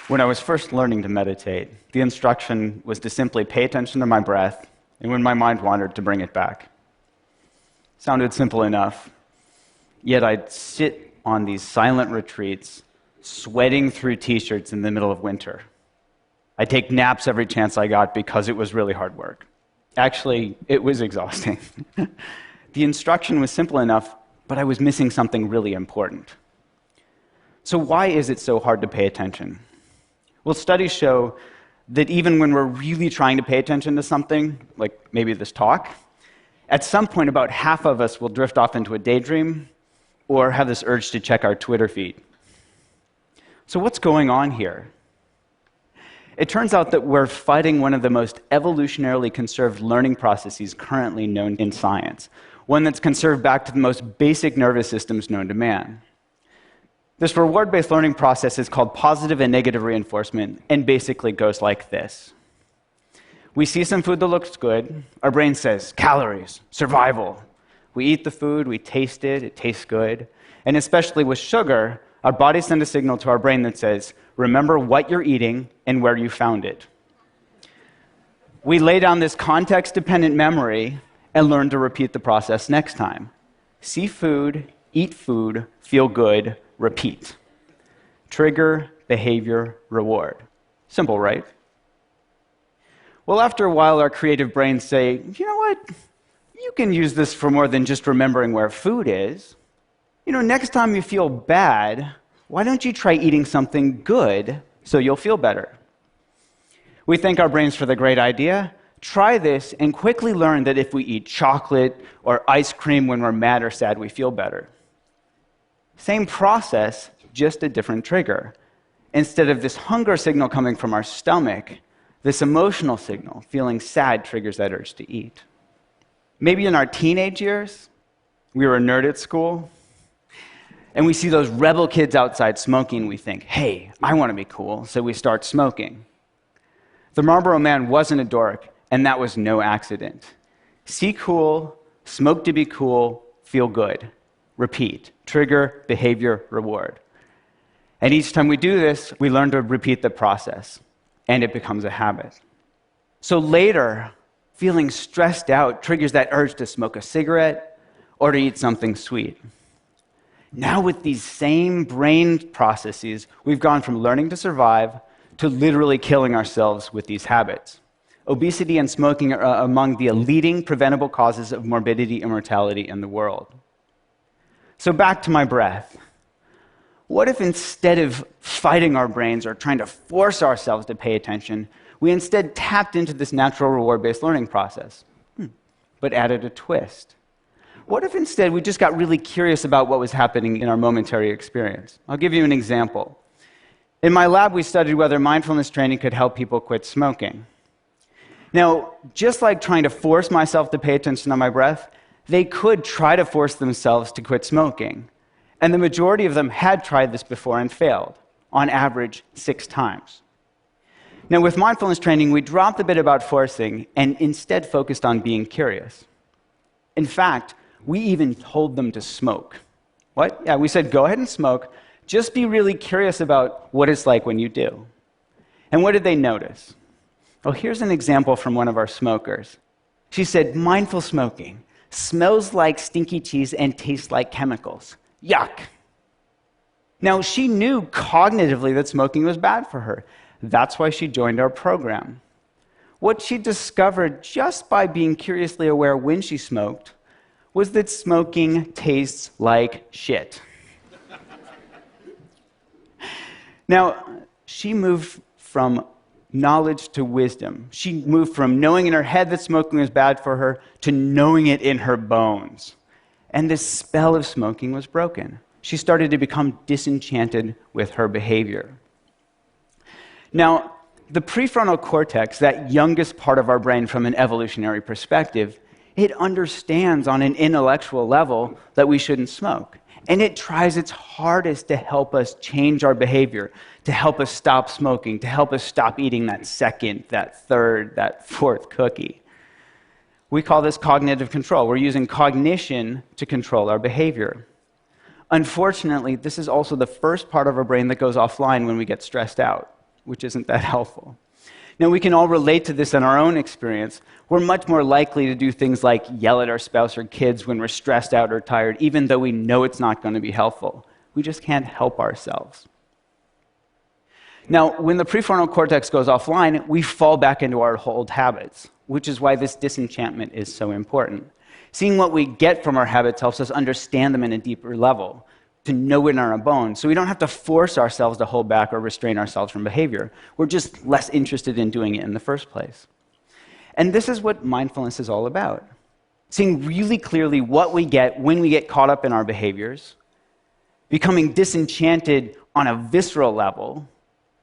When I was first learning to meditate, the instruction was to simply pay attention to my breath, and when my mind wandered, to bring it back. Sounded simple enough, yet I'd sit on these silent retreats, sweating through t-shirts in the middle of winter. I'd take naps every chance I got because it was really hard work. Actually, it was exhausting. The instruction was simple enough, but I was missing something really important. So why is it so hard to pay attention? Well, studies show that even when we're really trying to pay attention to something, like maybe this talk, at some point about half of us will drift off into a daydream or have this urge to check our Twitter feed. So what's going on here? It turns out that we're fighting one of the most evolutionarily conserved learning processes currently known in science, one that's conserved back to the most basic nervous systems known to man. This reward-based learning process is called positive and negative reinforcement, and basically goes like this. We see some food that looks good. Our brain says, calories, survival. We eat the food, we taste it, it tastes good. And especially with sugar, our bodies send a signal to our brain that says, remember what you're eating and where you found it. We lay down this context-dependent memory and learn to repeat the process next time. See food, eat food, feel good, repeat. Trigger, behavior, reward. Simple, right? Well, after a while, our creative brains say, you know what? You can use this for more than just remembering where food is. You know, next time you feel bad, why don't you try eating something good so you'll feel better? We thank our brains for the great idea. Try this and quickly learn that if we eat chocolate or ice cream when we're mad or sad, we feel better. Same process, just a different trigger. Instead of this hunger signal coming from our stomach, this emotional signal, feeling sad, triggers that urge to eat. Maybe in our teenage years, we were a nerd at school, and we see those rebel kids outside smoking, we think, hey, I want to be cool, so we start smoking. The Marlboro Man wasn't a dork, and that was no accident. See cool, smoke to be cool, feel good. Repeat. Trigger, behavior, reward. And each time we do this, we learn to repeat the process, and it becomes a habit. So later, feeling stressed out triggers that urge to smoke a cigarette or to eat something sweet. Now with these same brain processes, we've gone from learning to survive to literally killing ourselves with these habits. Obesity and smoking are among the leading preventable causes of morbidity and mortality in the world. So back to my breath. What if instead of fighting our brains or trying to force ourselves to pay attention, we instead tapped into this natural reward-based learning process, but added a twist? What if instead we just got really curious about what was happening in our momentary experience? I'll give you an example. In my lab, we studied whether mindfulness training could help people quit smoking. Now, just like trying to force myself to pay attention to my breath, they could try to force themselves to quit smoking. And the majority of them had tried this before and failed, on average 6 times. Now, with mindfulness training, we dropped the bit about forcing and instead focused on being curious. In fact, we even told them to smoke. What? Yeah, we said, go ahead and smoke. Just be really curious about what it's like when you do. And what did they notice? Well, here's an example from one of our smokers. She said, mindful smoking smells like stinky cheese and tastes like chemicals. Yuck. Now, she knew cognitively that smoking was bad for her. That's why she joined our program. What she discovered just by being curiously aware when she smoked was that smoking tastes like shit. Now, she moved from knowledge to wisdom. She moved from knowing in her head that smoking was bad for her to knowing it in her bones. And this spell of smoking was broken. She started to become disenchanted with her behavior. Now, the prefrontal cortex, that youngest part of our brain from an evolutionary perspective, it understands on an intellectual level that we shouldn't smoke. And it tries its hardest to help us change our behavior, to help us stop smoking, to help us stop eating that second, that third, that fourth cookie. We call this cognitive control. We're using cognition to control our behavior. Unfortunately, this is also the first part of our brain that goes offline when we get stressed out. which isn't that helpful. Now, we can all relate to this in our own experience. We're much more likely to do things like yell at our spouse or kids when we're stressed out or tired, even though we know it's not going to be helpful. We just can't help ourselves. Now, when the prefrontal cortex goes offline, we fall back into our old habits, which is why this disenchantment is so important. Seeing what we get from our habits helps us understand them in a deeper level, to know it in our bones, so we don't have to force ourselves to hold back or restrain ourselves from behavior. We're just less interested in doing it in the first place. And this is what mindfulness is all about. Seeing really clearly what we get when we get caught up in our behaviors, becoming disenchanted on a visceral level,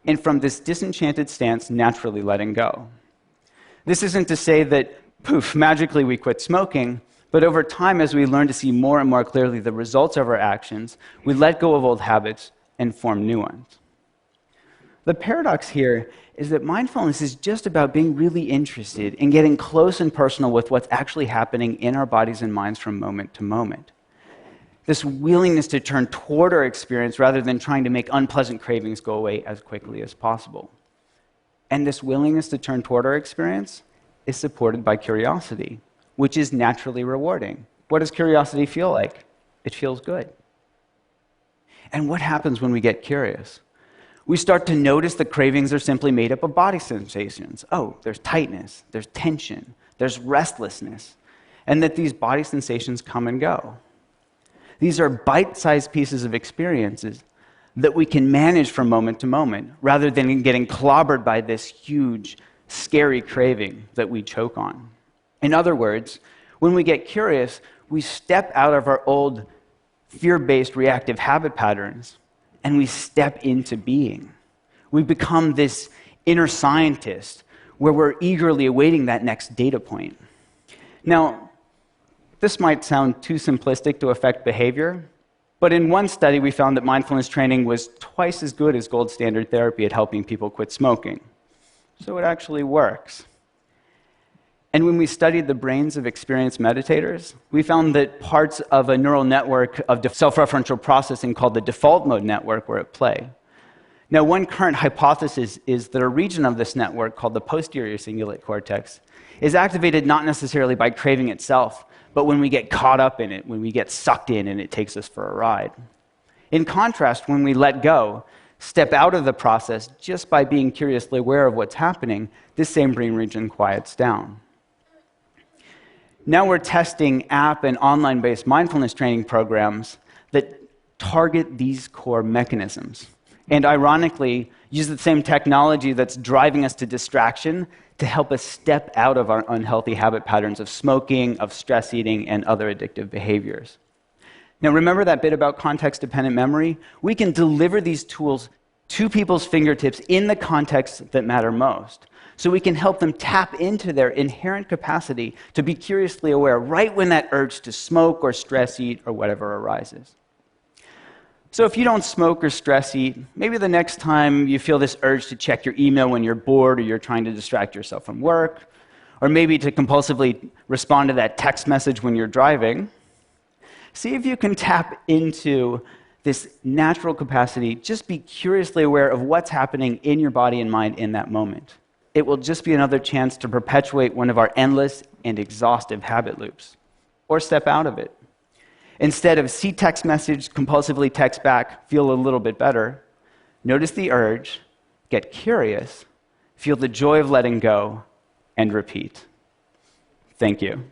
and from this disenchanted stance, naturally letting go. This isn't to say that, poof, magically we quit smoking, but over time, as we learn to see more and more clearly the results of our actions, we let go of old habits and form new ones. The paradox here is that mindfulness is just about being really interested in getting close and personal with what's actually happening in our bodies and minds from moment to moment. This willingness to turn toward our experience rather than trying to make unpleasant cravings go away as quickly as possible. And this willingness to turn toward our experience is supported by curiosity, which is naturally rewarding. What does curiosity feel like? It feels good. And what happens when we get curious? We start to notice that cravings are simply made up of body sensations. Oh, there's tightness, there's tension, there's restlessness, and that these body sensations come and go. These are bite-sized pieces of experiences that we can manage from moment to moment, rather than getting clobbered by this huge, scary craving that we choke on. In other words, when we get curious, we step out of our old fear-based reactive habit patterns and we step into being. We become this inner scientist where we're eagerly awaiting that next data point. Now, this might sound too simplistic to affect behavior, but in one study we found that mindfulness training was twice as good as gold standard therapy at helping people quit smoking. So it actually works. And when we studied the brains of experienced meditators, we found that parts of a neural network of self-referential processing called the default mode network were at play. Now, one current hypothesis is that a region of this network called the posterior cingulate cortex is activated not necessarily by craving itself, but when we get caught up in it, when we get sucked in and it takes us for a ride. In contrast, when we let go, step out of the process just by being curiously aware of what's happening, this same brain region quiets down. Now we're testing app and online-based mindfulness training programs that target these core mechanisms. And ironically, use the same technology that's driving us to distraction to help us step out of our unhealthy habit patterns of smoking, of stress eating, and other addictive behaviors. Now remember that bit about context-dependent memory? We can deliver these tools to people's fingertips in the contexts that matter most. So we can help them tap into their inherent capacity to be curiously aware right when that urge to smoke or stress eat or whatever arises. So if you don't smoke or stress eat, maybe the next time you feel this urge to check your email when you're bored or you're trying to distract yourself from work, or maybe to compulsively respond to that text message when you're driving, see if you can tap into this natural capacity. Just be curiously aware of what's happening in your body and mind in that moment. It will just be another chance to perpetuate one of our endless and exhaustive habit loops, or step out of it. Instead of see text message, compulsively text back, feel a little bit better, notice the urge, get curious, feel the joy of letting go, and repeat. Thank you.